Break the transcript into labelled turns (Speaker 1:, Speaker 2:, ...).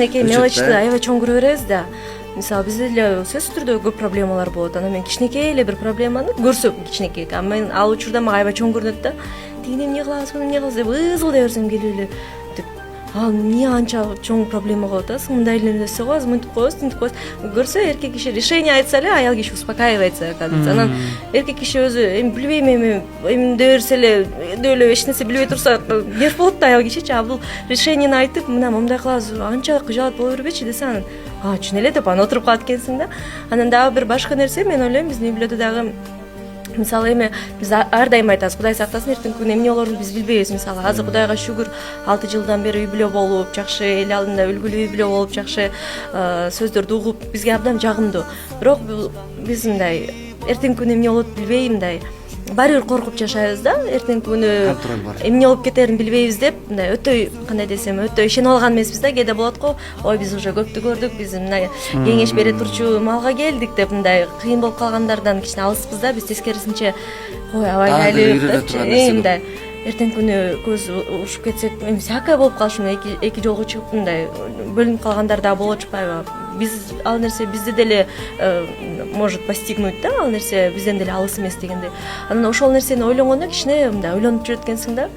Speaker 1: кичинекей мелочты аябай чоң көрө беребиз да. Мисалы бизде деле сөзсүз түрдө көп проблемалар болот. Анан мен кичинекей эле бир проблеманы көрсөм кичинекей, а мен ал учурда мага аябай чоң көрүнөт да. Тигине эмне кылабыз, муну эмне кылабыз деп ызгылдай берсем келип эле деп ал эмне анча чоң проблема кылып атасың, мындай эле нерсе коебуз, мынтип коебуз, тинтип коебуз. Көрсө эркек киши решение айтса эле аял киши успокаивается, оказывается. Анан эркек киши өзү эми билбейм, эми дей берсе эле эч нерсе билбей турса нерв болот да аял кишичи. А бул решениени айтып, мына мындай кылабыз, анча кыжаат боло бербечи десе анан чын эле деп анан отуруп калат экенсиң да. Анан дагы бир башка нерсе, мен ойлойм биздин үй бүлөдө дагы мисалы эми биз ар дайым айтабыз, Кудай сактасын, эртең күнү эмне болорун биз билбейбиз. Мисалы азыр Кудайга шүгүр 6 жылдан бери үй бүлө болуп, жакшы эл алдында үлгүлүү үй бүлө болуп, жакшы сөздөрдү угуп, бизге абдан жагымдуу. Бирок биз мындай эртең күнү эмне болот билбей мындай баары бир коркуп жашайбыз да. Эртең күнү эмне болуп кетерин билбейбиз деп мындай өтө кандай десем, өтө ишенип алган эмеспиз да. Кээде болот го, ой биз уже көптү көрдүк, биз мындай кеңеш бере турчу маалга келдик деп мындай кыйын болуп калгандардан кичине алыспыз да. Биз тескерисинче ой абайлайлы мындай эртең күнү көз урушуп кетсек, эми всякое болуп калышы мүмкүн. Эки жолго чыгып мындай бөлүнүп калгандар дагы болуп атпайбы? Биз ал нерсе бизде деле может постигнуть да, ал нерсе бизден деле алыс эмес дегенде. Анан ошол нерсени ойлонгондо кичине мындай ойлонуп жүрөт экенсиң да.